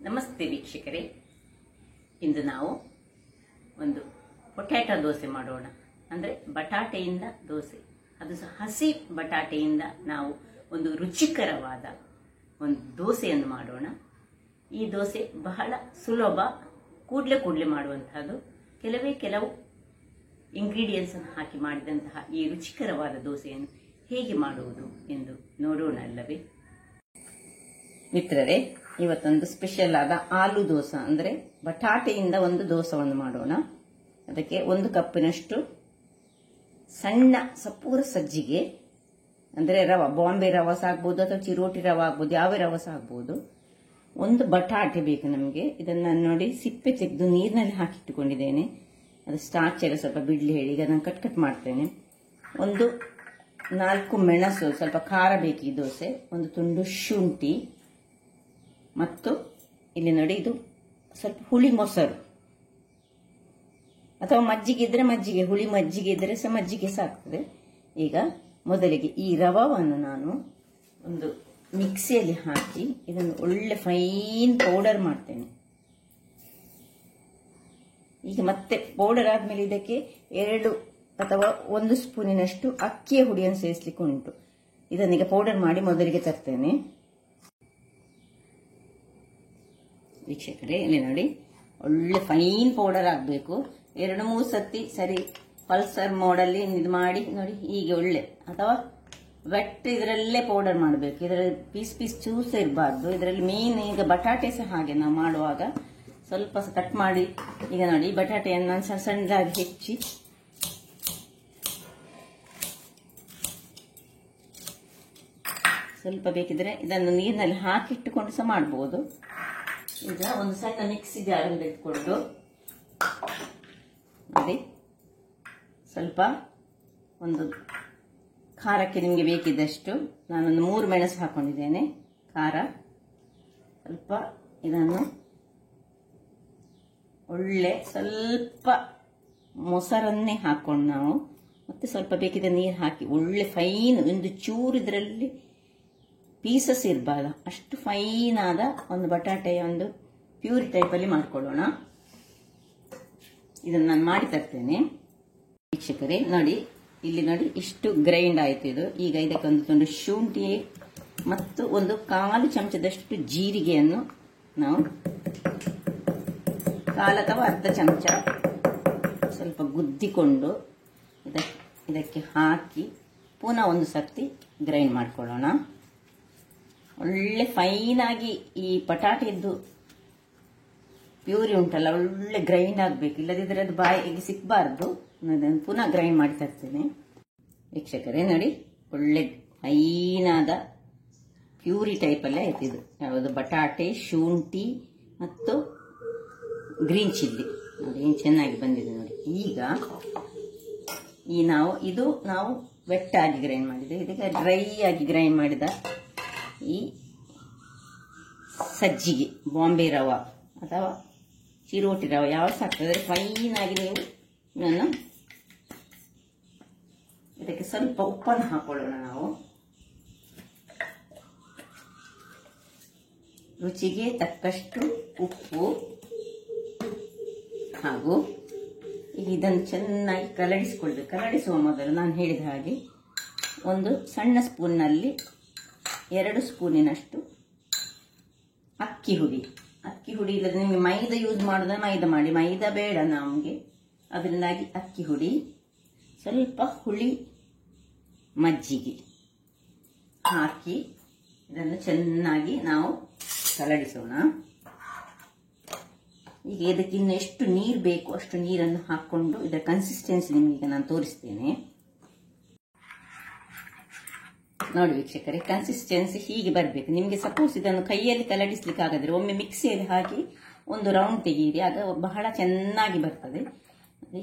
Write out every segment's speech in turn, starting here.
ನಮಸ್ತೆ ವೀಕ್ಷಕರೇ, ಇಂದು ನಾವು ಒಂದು ಪೊಟ್ಯಾಟೊ ದೋಸೆ ಮಾಡೋಣ. ಅಂದರೆ ಬಟಾಟೆಯಿಂದ ದೋಸೆ, ಅದು ಸಹ ಹಸಿ ಬಟಾಟೆಯಿಂದ ನಾವು ಒಂದು ರುಚಿಕರವಾದ ಒಂದು ದೋಸೆಯನ್ನು ಮಾಡೋಣ. ಈ ದೋಸೆ ಬಹಳ ಸುಲಭ, ಕೂಡಲೇ ಮಾಡುವಂತಹದ್ದು. ಕೆಲವು ಇಂಗ್ರೀಡಿಯೆಂಟ್ಸ್ ಅನ್ನು ಹಾಕಿ ಮಾಡಿದಂತಹ ಈ ರುಚಿಕರವಾದ ದೋಸೆಯನ್ನು ಹೇಗೆ ಮಾಡುವುದು ಎಂದು ನೋಡೋಣ ಅಲ್ಲವೇ ಮಿತ್ರರೇ. ಇವತ್ತೊಂದು ಸ್ಪೆಷಲ್ ಆದ ಆಲೂ ದೋಸೆ, ಅಂದರೆ ಬಟಾಟೆಯಿಂದ ಒಂದು ದೋಸೆಯನ್ನು ಮಾಡೋಣ. ಅದಕ್ಕೆ 1 ಕಪ್ಪಿನಷ್ಟು ಸಣ್ಣ ಸಪೂರ ಸಜ್ಜಿಗೆ, ಅಂದರೆ ರವೆ, ಬಾಂಬೆ ರವೆ ಸಹ ಆಗ್ಬೋದು ಅಥವಾ ಚಿರೋಟಿ ರವೆ ಆಗ್ಬೋದು, ಯಾವ ರವೆ ಸಹ ಆಗ್ಬೋದು. 1 ಬಟಾಟೆ ಬೇಕು ನಮಗೆ. ಇದನ್ನು ನೋಡಿ ಸಿಪ್ಪೆ ತೆಗೆದು ನೀರಿನಲ್ಲಿ ಹಾಕಿಟ್ಟುಕೊಂಡಿದ್ದೇನೆ. ಅದು ಸ್ಟಾರ್ಚ್ ಎಲ್ಲ ಸ್ವಲ್ಪ ಬಿಡ್ಲಿ ಹೇಳಿ ಈಗ ನಾನು ಕಟ್ ಮಾಡ್ತೇನೆ. 4 ಮೆಣಸು, ಸ್ವಲ್ಪ ಖಾರ ಬೇಕು ಈ ದೋಸೆ. 1 ತುಂಡು ಶುಂಠಿ, ಮತ್ತು ಇಲ್ಲಿ ನೋಡಿ ಇದು ಸ್ವಲ್ಪ ಹುಳಿ ಮೊಸರು ಅಥವಾ ಮಜ್ಜಿಗೆ ಇದ್ರೆ ಮಜ್ಜಿಗೆ, ಹುಳಿ ಮಜ್ಜಿಗೆ ಇದ್ರೆ ಸಹ ಮಜ್ಜಿಗೆ ಸಾಕ್ತದೆ. ಈಗ ಮೊದಲಿಗೆ ಈ ರವವನ್ನು ನಾನು ಒಂದು ಮಿಕ್ಸಿಯಲ್ಲಿ ಹಾಕಿ ಇದನ್ನು ಒಳ್ಳೆ ಫೈನ್ ಪೌಡರ್ ಮಾಡ್ತೇನೆ. ಈಗ ಮತ್ತೆ ಪೌಡರ್ ಆದ್ಮೇಲೆ ಇದಕ್ಕೆ 2 ಅಥವಾ 1 ಸ್ಪೂನಿನಷ್ಟು ಅಕ್ಕಿಯ ಹುಡಿಯನ್ನು ಸೇರಿಸಲಿಕ್ಕೆ ಉಂಟು. ಇದನ್ನೀಗ ಪೌಡರ್ ಮಾಡಿ ಮೊದಲಿಗೆ ತರ್ತೇನೆ. ವೀಕ್ಷಕರೇ, ಇಲ್ಲಿ ನೋಡಿ ಒಳ್ಳೆ ಫೈನ್ ಪೌಡರ್ ಆಗಬೇಕು. 2-3 ಸತಿ ಸರಿ ಪಲ್ಸರ್ ಮೋಡಲ್ಲಿ ಇದು ಮಾಡಿ ನೋಡಿ, ಹೀಗೆ ಒಳ್ಳೆ ಅಥವಾ ವೆಟ್ ಇದರಲ್ಲೇ ಪೌಡರ್ ಮಾಡಬೇಕು. ಇದರಲ್ಲಿ ಪೀಸ್ ಚೂಸ ಇರಬಾರ್ದು. ಇದರಲ್ಲಿ ಮೇನ್ ಈಗ ಬಟಾಟೆ ಸಹ ಹಾಗೆ ನಾವು ಮಾಡುವಾಗ ಸ್ವಲ್ಪ ಕಟ್ ಮಾಡಿ, ಈಗ ನೋಡಿ ಬಟಾಟೆಯನ್ನು ನಾನು ಸಣ್ಣದಾಗಿ ಹೆಚ್ಚಿ ಸ್ವಲ್ಪ ಬೇಕಿದ್ರೆ ಇದನ್ನು ನೀರಿನಲ್ಲಿ ಹಾಕಿಟ್ಟುಕೊಂಡು ಸಹ ಮಾಡಬಹುದು. ಈಗ ಒಂದು ಸಣ್ಣ ಮಿಕ್ಸಿ ಜಾರನ್ನು ತೆಗೆದುಕೊಂಡು ನೋಡಿ, ಸ್ವಲ್ಪ ಒಂದು ಖಾರಕ್ಕೆ ನಿಮಗೆ ಬೇಕಿದ್ದಷ್ಟು ನಾನೊಂದು 3 ಮೆಣಸು ಹಾಕೊಂಡಿದ್ದೇನೆ. ಖಾರ ಸ್ವಲ್ಪ, ಇದನ್ನು ಒಳ್ಳೆ ಸ್ವಲ್ಪ ಮೊಸರನ್ನೇ ಹಾಕೊಂಡು ನಾವು ಮತ್ತೆ ಸ್ವಲ್ಪ ಬೇಕಿದ್ರೆ ನೀರು ಹಾಕಿ ಒಳ್ಳೆ ಫೈನ್, ಒಂದು ಚೂರು ಇದರಲ್ಲಿ ಪೀಸಸ್ ಇರಬಾರ್ದು, ಅಷ್ಟು ಫೈನ್ ಆದ ಒಂದು ಬಟಾಟೆಯ ಒಂದು ಪ್ಯೂರಿ ಟೈಪಲ್ಲಿ ಮಾಡ್ಕೊಳ್ಳೋಣ. ಇದನ್ನು ನಾನು ಮಾಡಿ ತರ್ತೇನೆ. ವೀಕ್ಷಕರೇ ನೋಡಿ, ಇಲ್ಲಿ ನೋಡಿ ಇಷ್ಟು ಗ್ರೈಂಡ್ ಆಯಿತು ಇದು. ಈಗ ಇದಕ್ಕೆ 1 ತುಂಡು ಶುಂಠಿ ಮತ್ತು 1/4 ಚಮಚದಷ್ಟು ಜೀರಿಗೆಯನ್ನು ನಾವು 1/4 ಅಥವಾ ಅರ್ಧ ಚಮಚ ಸ್ವಲ್ಪ ಗುದ್ದಿಕೊಂಡು ಇದಕ್ಕೆ ಹಾಕಿ ಪುನಃ 1 ಸರ್ತಿ ಗ್ರೈಂಡ್ ಮಾಡ್ಕೊಳ್ಳೋಣ. ಒಳ್ಳೆ ಫೈನ್ ಆಗಿ ಈ ಬಟಾಟೆದ್ದು ಪ್ಯೂರಿ ಉಂಟಲ್ಲ, ಒಳ್ಳೆ ಗ್ರೈಂಡ್ ಆಗಬೇಕು, ಇಲ್ಲದಿದ್ದರೆ ಅದು ಬಾಯಿಗೆ ಸಿಕ್ಕಬಾರ್ದು. ಅದನ್ನು ಪುನಃ ಗ್ರೈಂಡ್ ಮಾಡಿ ತರ್ತೇನೆ. ವೀಕ್ಷಕರೇ ನೋಡಿ, ಒಳ್ಳೆ ಫೈನ್ ಆದ ಪ್ಯೂರಿ ಟೈಪಲ್ಲೇ ಆಯ್ತು ಇದು. ಯಾವುದು ಬಟಾಟೆ, ಶುಂಠಿ ಮತ್ತು ಗ್ರೀನ್ ಚಿಲ್ಲಿ ನೋಡಿ ಏನು ಚೆನ್ನಾಗಿ ಬಂದಿದೆ ನೋಡಿ. ಈಗ ನಾವು ವೆಟ್ ಆಗಿ ಗ್ರೈಂಡ್ ಮಾಡಿದ್ದೇವೆ. ಇದಕ್ಕೆ ಡ್ರೈ ಆಗಿ ಗ್ರೈಂಡ್ ಮಾಡಿದ ಈ ಸಜ್ಜಿಗೆ, ಬಾಂಬೆ ರವ ಅಥವಾ ಚಿರೋಟಿ ರವೆ ಯಾವ ಸಾಕ್ತದೆ ಫೈನ್ ಆಗಿ ನೀವು ಇದನ್ನು ಇದಕ್ಕೆ ಸ್ವಲ್ಪ ಉಪ್ಪನ್ನು ಹಾಕೊಳ್ಳೋಣ. ನಾವು ರುಚಿಗೆ ತಕ್ಕಷ್ಟು ಉಪ್ಪು ಹಾಗೂ ಇದನ್ನು ಚೆನ್ನಾಗಿ ಕಲಡಿಸಿಕೊಳ್ಬೇಕು. ಕಲಡಿಸುವ ಮೊದಲು ನಾನು ಹೇಳಿದ ಹಾಗೆ 1 ಸಣ್ಣ ಸ್ಪೂನ್ನಲ್ಲಿ 2 ಸ್ಪೂನಿನಷ್ಟು ಅಕ್ಕಿ ಹುಡಿ ಇಲ್ಲದೆ ನಿಮಗೆ ಮೈದಾ ಯೂಸ್ ಮಾಡೋದ್ರೆ ಮೈದಾ ಮಾಡಿ, ಮೈದಾ ಬೇಡ ನಮಗೆ, ಅದರಿಂದಾಗಿ ಅಕ್ಕಿ ಹುಡಿ, ಸ್ವಲ್ಪ ಹುಳಿ ಮಜ್ಜಿಗೆ ಹಾಕಿ ಇದನ್ನು ಚೆನ್ನಾಗಿ ನಾವು ಕಲಡಿಸೋಣ. ಈಗ ಇದಕ್ಕೆ ಇನ್ನು ಎಷ್ಟು ನೀರು ಬೇಕು ಅಷ್ಟು ನೀರನ್ನು ಹಾಕೊಂಡು ಇದರ ಕನ್ಸಿಸ್ಟೆನ್ಸಿ ನಿಮಗೆ ನಾನು ತೋರಿಸ್ತೇನೆ. ನೋಡಿ ವೀಕ್ಷಕರೇ, ಕನ್ಸಿಸ್ಟೆನ್ಸಿ ಹೀಗೆ ಬರಬೇಕು ನಿಮಗೆ. ಸಪೋಸ್ ಇದನ್ನು ಕೈಯಲ್ಲಿ ಕಲಡಿಸ್ಲಿಕ್ಕೆ ಆಗದ್ರೆ ಒಮ್ಮೆ ಮಿಕ್ಸಿಯಲ್ಲಿ ಹಾಕಿ 1 ರೌಂಡ್ ತೆಗೀರಿ, ಆಗ ಬಹಳ ಚೆನ್ನಾಗಿ ಬರ್ತದೆ.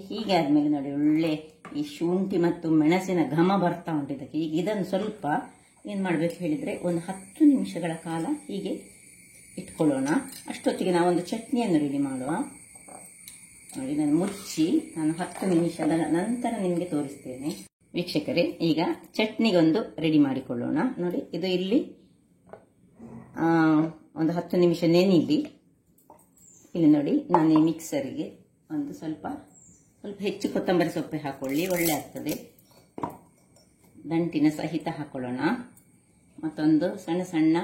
ಹೀಗೆ ಆದ್ಮೇಲೆ ನೋಡಿ ಒಳ್ಳೆ ಈ ಶುಂಠಿ ಮತ್ತು ಮೆಣಸಿನ ಘಮ ಬರ್ತಾ ಉಂಟು ಇದಕ್ಕೆ. ಈಗ ಇದನ್ನು ಸ್ವಲ್ಪ ಏನು ಮಾಡಬೇಕು ಹೇಳಿದ್ರೆ 10 ನಿಮಿಷಗಳ ಕಾಲ ಹೀಗೆ ಇಟ್ಕೊಳ್ಳೋಣ. ಅಷ್ಟೊತ್ತಿಗೆ ನಾವೊಂದು ಚಟ್ನಿಯನ್ನು ರೆಡಿ ಮಾಡುವ. ನೋಡಿ, ನಾನು ಮುಚ್ಚಿ 10 ನಿಮಿಷದ ನಂತರ ನಿಮಗೆ ತೋರಿಸ್ತೇನೆ. ವೀಕ್ಷಕರೇ, ಈಗ ಚಟ್ನಿಗೊಂದು ರೆಡಿ ಮಾಡಿಕೊಳ್ಳೋಣ. ನೋಡಿ, ಇದು ಇಲ್ಲಿ ಒಂದು 10 ನಿಮಿಷ ನೆನಿಲಿ. ಇಲ್ಲಿ ನೋಡಿ ನಾನು ಈ ಮಿಕ್ಸರ್ಗೆ ಒಂದು ಸ್ವಲ್ಪ ಹೆಚ್ಚು ಕೊತ್ತಂಬರಿ ಸೊಪ್ಪೆ ಹಾಕೊಳ್ಳಿ, ಒಳ್ಳೆ ಆಗ್ತದೆ. ದಂಟಿನ ಸಹಿತ ಹಾಕೊಳ್ಳೋಣ. ಮತ್ತೊಂದು ಸಣ್ಣ ಸಣ್ಣ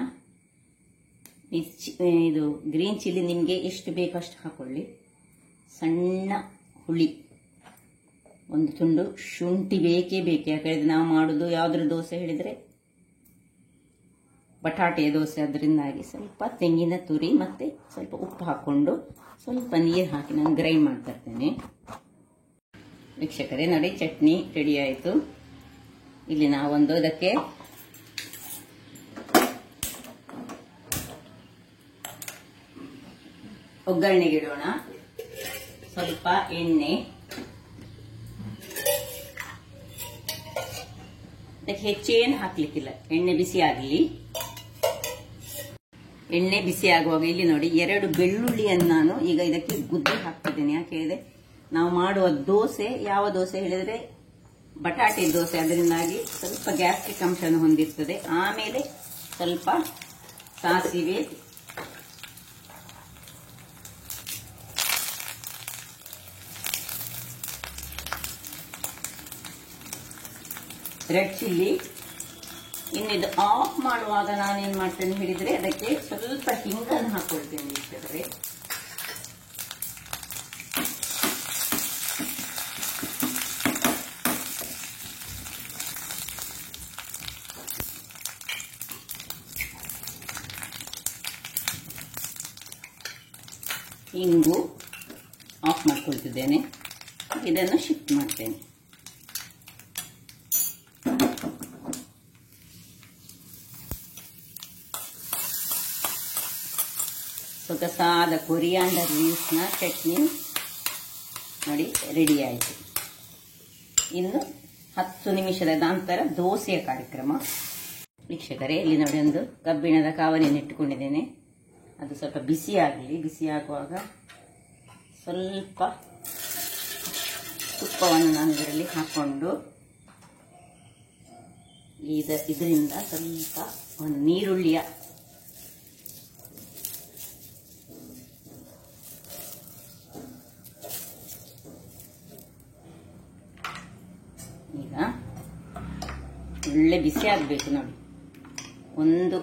ಇದು ಗ್ರೀನ್ ಚಿಲ್ಲಿ ನಿಮಗೆ ಎಷ್ಟು ಬೇಕೋ ಅಷ್ಟು ಹಾಕೊಳ್ಳಿ. ಸಣ್ಣ ಹುಳಿ, ಒಂದು ತುಂಡು ಶುಂಠಿ ಬೇಕೇ ಬೇಕು. ಯಾಕಂದ್ರೆ ನಾವು ಮಾಡೋದು ಯಾವುದ್ರ ದೋಸೆ ಹೇಳಿದರೆ ಬಟಾಟೆಯ ದೋಸೆ, ಅದರಿಂದಾಗಿ ಸ್ವಲ್ಪ ತೆಂಗಿನ ತುರಿ ಮತ್ತೆ ಸ್ವಲ್ಪ ಉಪ್ಪು ಹಾಕೊಂಡು ಸ್ವಲ್ಪ ನೀರು ಹಾಕಿ ನಾನು ಗ್ರೈಂಡ್ ಮಾಡ್ತಾ ಇರ್ತೇನೆ. ವೀಕ್ಷಕರೇ ನೋಡಿ, ಚಟ್ನಿ ರೆಡಿ ಆಯಿತು. ಇಲ್ಲಿ ನಾವೊಂದು ಇದಕ್ಕೆ ಒಗ್ಗರಣೆಗೆ ಇಡೋಣ. ಸ್ವಲ್ಪ ಎಣ್ಣೆ, ಅದಕ್ಕೆ ಹೆಚ್ಚೇನು ಹಾಕ್ಲಿಕ್ಕಿಲ್ಲ. ಎಣ್ಣೆ ಬಿಸಿ ಆಗಲಿ. ಎಣ್ಣೆ ಬಿಸಿ ಆಗುವಾಗ ಇಲ್ಲಿ ನೋಡಿ 2 ಬೆಳ್ಳುಳ್ಳಿಯನ್ನು ನಾನು ಈಗ ಇದಕ್ಕೆ ಗುದ್ದಿ ಹಾಕ್ತಿದ್ದೇನೆ. ಯಾಕೆ ಹೇಳಿದ್ರೆ ನಾವು ಮಾಡುವ ದೋಸೆ ಯಾವ ದೋಸೆ ಹೇಳಿದ್ರೆ ಬಟಾಟೆ ದೋಸೆ, ಅದರಿಂದಾಗಿ ಸ್ವಲ್ಪ ಗ್ಯಾಸ್ಟ್ರಿಕ್ ಅಂಶವನ್ನು ಹೊಂದಿರ್ತದೆ. ಆಮೇಲೆ ಸ್ವಲ್ಪ ಸಾಸಿವೆ, ರೆಡ್ ಚಿಲ್ಲಿ. ಇನ್ನು ಇದು ಆಫ್ ಮಾಡುವಾಗ ನಾನೇನ್ ಮಾಡ್ತೇನೆ ಹೇಳಿದ್ರೆ ಅದಕ್ಕೆ ಸ್ವಲ್ಪ ಹಿಂಗನ್ನು ಹಾಕೊಳ್ತೇನೆ ವೀಕ್ಷಕರೇ. ಹಿಂಗು ಆಫ್ ಮಾಡ್ಕೊಳ್ತಿದ್ದೇನೆ. ಇದನ್ನು ಶಿಫ್ಟ್ ಮಾಡ್ತೇನೆ. ಸೊಗಸಾದ ಕೊರಿಯಾಂಡರ್ ಲೀವ್ಸ್ನ ಚಟ್ನಿ ನೋಡಿ ರೆಡಿ ಆಯಿತು. ಇನ್ನು 10 ನಿಮಿಷದ ನಂತರ ದೋಸೆಯ ಕಾರ್ಯಕ್ರಮ. ವೀಕ್ಷಕರೇ ಇಲ್ಲಿ ನೋಡಿ, ಒಂದು ಕಬ್ಬಿಣದ ಕಾವಲಿಯನ್ನು ಇಟ್ಟುಕೊಂಡಿದ್ದೇನೆ. ಅದು ಸ್ವಲ್ಪ ಬಿಸಿ ಆಗಲಿ. ಬಿಸಿ ಆಗುವಾಗ ಸ್ವಲ್ಪ ತುಪ್ಪವನ್ನು ನಾನು ಇದರಲ್ಲಿ ಹಾಕ್ಕೊಂಡು ಇದರಿಂದ ಸ್ವಲ್ಪ ಒಂದು ನೀರುಳ್ಳಿಯ ಈಗ ಒಳ್ಳೆ ಬಿಸಿ ಆಗಬೇಕು ನೋಡಿ. ಒಂದು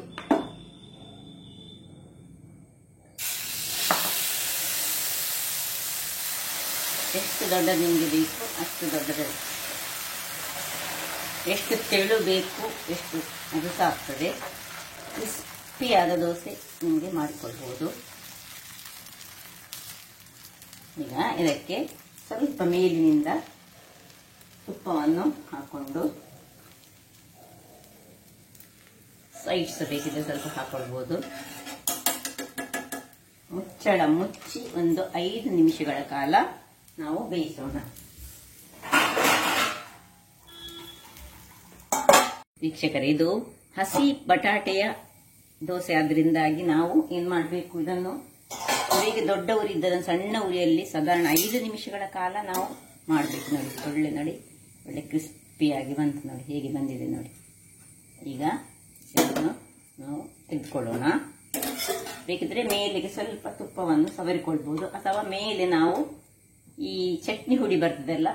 ಎಷ್ಟು ದೊಡ್ಡ ನಿಮಗೆ ಬೇಕು ಅಷ್ಟು ದೊಡ್ಡದು, ಎಷ್ಟು ತೆಳು ಬೇಕು ಎಷ್ಟು ಅದು ಸಹ ಆಗ್ತದೆ. ಕ್ರಿಸ್ಪಿಯಾದ ದೋಸೆ ನಿಮಗೆ ಮಾಡಿಕೊಳ್ಬಹುದು. ಈಗ ಇದಕ್ಕೆ ಸ್ವಲ್ಪ ಮೇಲಿನಿಂದ ತುಪ್ಪವನ್ನು ಹಾಕೊಂಡು, ಸೈಡ್ಸ್ ಬೇಕಿದ್ರೆ ಸ್ವಲ್ಪ ಹಾಕೊಳ್ಬಹುದು. ಮುಚ್ಚಳ ಮುಚ್ಚಿ ಒಂದು 5 ನಿಮಿಷಗಳ ಕಾಲ ನಾವು ಬೇಯಿಸೋಣ. ವೀಕ್ಷಕರೇ, ಇದು ಹಸಿ ಬಟಾಟೆಯ ದೋಸೆ ಆದ್ರಿಂದಾಗಿ ನಾವು ಏನ್ ಮಾಡಬೇಕು, ಇದನ್ನು ಉರಿಗೆ ದೊಡ್ಡ ಉರಿ ಇದ್ದದನ್ನು ಸಣ್ಣ ಉರಿಯಲ್ಲಿ ಸಾಧಾರಣ 5 ನಿಮಿಷಗಳ ಕಾಲ ನಾವು ಮಾಡಬೇಕು. ನೋಡಿ ಒಳ್ಳೆ ನೋಡಿ, ಒಳ್ಳೆ ಕ್ರಿಸ್ಪಿಯಾಗಿ ಬಂತು ನೋಡಿ, ಹೇಗೆ ಬಂದಿದೆ ನೋಡಿ. ಈಗ ಇದನ್ನು ನಾವು ತೆಗೆದುಕೊಳ್ಳೋಣ. ಬೇಕಿದ್ರೆ ಮೇಲೆಗೆ ಸ್ವಲ್ಪ ತುಪ್ಪವನ್ನು ಸವರಿಕೊಳ್ಬಹುದು, ಅಥವಾ ಮೇಲೆ ನಾವು ಈ ಚಟ್ನಿ ಹುಡಿ ಬರ್ತದಲ್ಲ,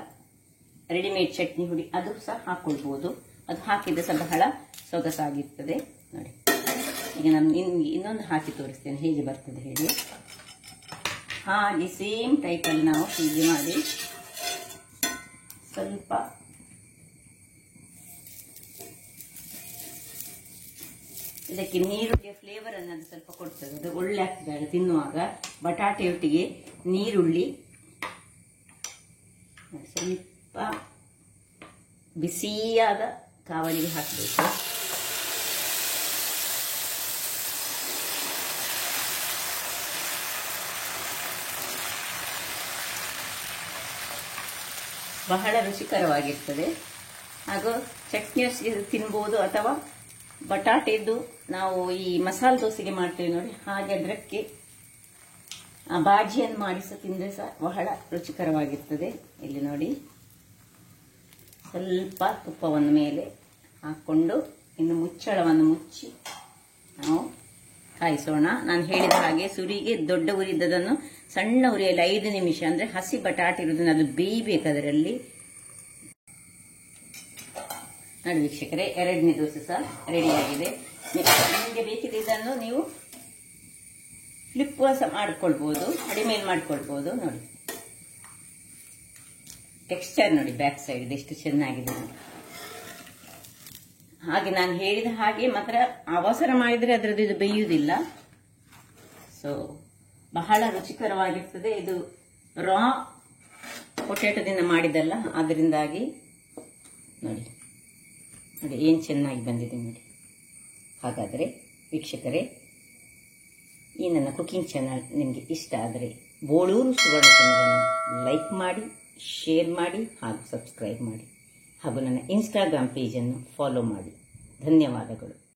ರೆಡಿಮೇಡ್ ಚಟ್ನಿ ಹುಡಿ, ಅದು ಸಹ ಹಾಕೊಳ್ಬಹುದು. ಅದು ಹಾಕಿದ್ರೆ ಸಹ ಬಹಳ ಸೊಗಸಾಗಿರ್ತದೆ ನೋಡಿ. ಈಗ ನಾನು ಇನ್ನೊಂದು ಹಾಕಿ ತೋರಿಸ್ತೇನೆ ಹೇಗೆ ಬರ್ತದೆ ಹೇಳಿ. ಹಾಗೆ ಸೇಮ್ ಟೈಪಲ್ಲಿ ನಾವು ಹೀಗೆ ಮಾಡಿ ಸ್ವಲ್ಪ ಇದಕ್ಕೆ ನೀರುಳ್ಳಿಯ ಫ್ಲೇವರ್ ಅನ್ನು ಅದು ಸ್ವಲ್ಪ ಕೊಡ್ತದೆ. ಅದು ಒಳ್ಳೆ ಆಗ್ತದೆ ತಿನ್ನುವಾಗ. ಬಟಾಟೆಯೊಟ್ಟಿಗೆ ನೀರುಳ್ಳಿ ಸ್ವಲ್ಪ ಬಿಸಿಯಾದ ಕಾವಲಿಗೆ ಹಾಕಬೇಕು. ಬಹಳ ರುಚಿಕರವಾಗಿರ್ತದೆ. ಹಾಗೂ ಚಟ್ನಿ ತಿನ್ಬೋದು, ಅಥವಾ ಬಟಾಟೆದ್ದು ನಾವು ಈ ಮಸಾಲೆ ದೋಸೆಗೆ ಮಾಡ್ತೇವೆ ನೋಡಿ, ಹಾಗೆ ಅದಕ್ಕೆ ಬಾಜಿಯನ್ನು ಮಾಡಿಸ ತಿಂದರೆ ಸಹ ಬಹಳ ರುಚಿಕರವಾಗಿರ್ತದೆ. ಇಲ್ಲಿ ನೋಡಿ, ಸ್ವಲ್ಪ ತುಪ್ಪವನ್ನು ಮೇಲೆ ಹಾಕೊಂಡು ಇನ್ನು ಮುಚ್ಚಳವನ್ನು ಮುಚ್ಚಿ ನಾವು ಕಾಯಿಸೋಣ. ನಾನು ಹೇಳಿದ ಹಾಗೆ ಸುರಿಗೆ ದೊಡ್ಡ ಉರಿದದನ್ನು ಸಣ್ಣ ಉರಿಯಲ್ಲಿ 5 ನಿಮಿಷ, ಅಂದ್ರೆ ಹಸಿ ಬಟಾಟೆ ಇರುವುದನ್ನು ಅದು ಬೇಯಬೇಕು ಅದರಲ್ಲಿ. ನೋಡಿ ವೀಕ್ಷಕರೇ, 2ನೇ ದೋಸೆ ಸಹ ರೆಡಿಯಾಗಿದೆ. ನಿಮಗೆ ಬೇಕಿದೆ ಇದನ್ನು ನೀವು ಫ್ಲಿಪ್ ಸಹ ಮಾಡ್ಕೊಳ್ಬಹುದು, ಅಡಿಮೇಲ್ ಮಾಡ್ಕೊಳ್ಬಹುದು. ನೋಡಿ ಟೆಕ್ಸ್ಚರ್ ನೋಡಿ, ಬ್ಯಾಕ್ ಸೈಡ್ ಎಷ್ಟು ಚೆನ್ನಾಗಿದೆ ನೋಡಿ. ಹಾಗೆ ನಾನು ಹೇಳಿದ ಹಾಗೆ ಮಾತ್ರ ಅವಸರ ಮಾಡಿದ್ರೆ ಅದರದ್ದು ಇದು ಬೇಯುವುದಿಲ್ಲ. ಸೊ ಬಹಳ ರುಚಿಕರವಾಗಿರ್ತದೆ. ಇದು ರಾ ಪೊಟ್ಯಾಟೋದಿಂದ ಮಾಡಿದಲ್ಲ, ಅದರಿಂದಾಗಿ ನೋಡಿ ನೋಡಿ ಏನು ಚೆನ್ನಾಗಿ ಬಂದಿದೆ ನೋಡಿ. ಹಾಗಾದರೆ ವೀಕ್ಷಕರೇ, ಈ ನನ್ನ ಕುಕಿಂಗ್ ಚಾನಲ್ ನಿಮಗೆ ಇಷ್ಟ ಆದರೆ ಬೋಳೂರು ಸುವರ್ಣ ಚಾನಲನ್ನು ಲೈಕ್ ಮಾಡಿ, ಶೇರ್ ಮಾಡಿ ಹಾಗೂ ಸಬ್ಸ್ಕ್ರೈಬ್ ಮಾಡಿ ಹಾಗೂ ನನ್ನ ಇನ್ಸ್ಟಾಗ್ರಾಮ್ ಪೇಜನ್ನು ಫಾಲೋ ಮಾಡಿ. ಧನ್ಯವಾದಗಳು.